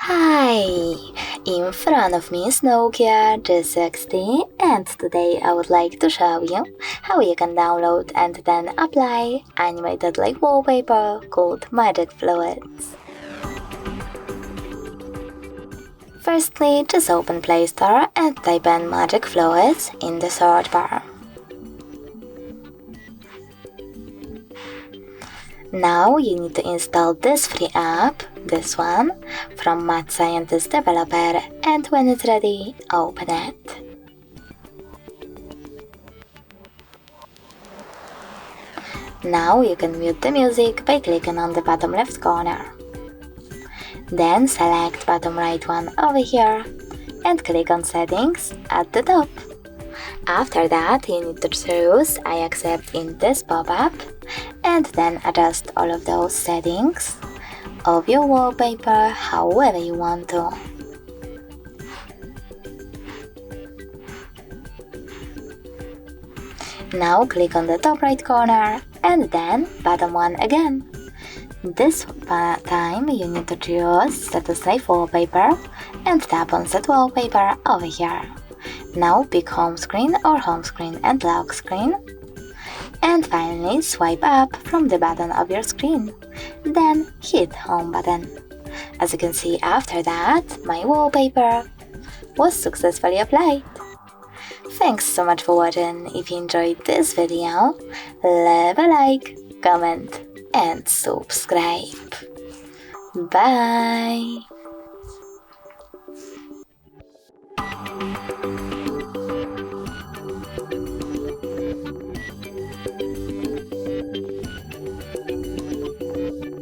Hi! In front of me is Nokia G60 and today I would like to show you how you can download and then apply animated like wallpaper called Magic Fluids. Firstly, just open Play Store and type in Magic Fluids in the search bar. Now you need to install this free app, this one, from Math Scientist Developer, and when it's ready, open it. Now you can mute the music by clicking on the bottom left corner. Then select bottom right one over here and click on Settings at the top. After that, you need to choose I accept in this pop-up and then adjust all of those settings of your wallpaper however you want to. Now click on the top right corner and then bottom one again. This time you need to choose Set to Save Wallpaper and tap on Set Wallpaper over here. Now pick home screen or home screen and lock screen. And finally swipe up from the bottom of your screen. Then hit home button. As you can see, after that, my wallpaper was successfully applied. Thanks so much for watching. If you enjoyed this video, leave a like, comment and subscribe. Bye!